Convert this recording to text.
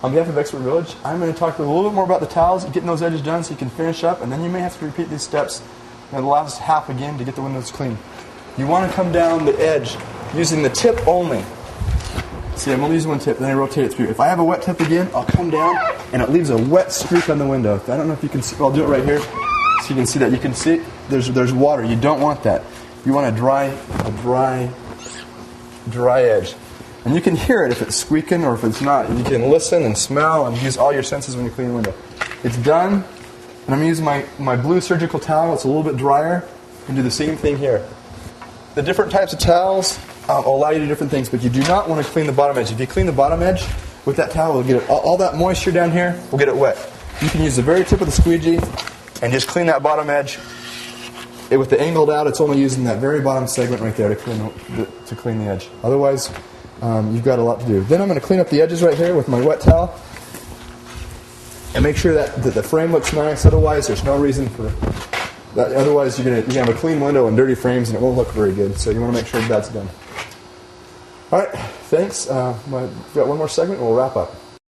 On behalf of Expert Village, I'm going to talk a little bit more about the towels, getting those edges done so you can finish up, and then you may have to repeat these steps in the last half again to get the windows clean. You want to come down the edge using the tip only. See, I'm only using one tip, then I rotate it through. If I have a wet tip again, I'll come down, and it leaves a wet streak on the window. I don't know if you can see, I'll do it right here, so you can see that. You can see there's water. You don't want that. You want a dry edge. And you can hear it if it's squeaking or if it's not. You can listen and smell and use all your senses when you clean the window. It's done, and I'm going to use my blue surgical towel. It's a little bit drier. And do the same thing here. The different types of towels will allow you to do different things, but you do not want to clean the bottom edge. If you clean the bottom edge with that towel, we'll get it, all that moisture down here, we'll get it wet. You can use the very tip of the squeegee and just clean that bottom edge. With the angled out, it's only using that very bottom segment right there to clean the edge. Otherwise, you've got a lot to do. Then I'm going to clean up the edges right here with my wet towel and make sure that the frame looks nice. Otherwise, there's no reason for that. Otherwise, you're going to have a clean window and dirty frames, and it won't look very good. So you want to make sure that's done. All right, thanks. We've got one more segment, and we'll wrap up.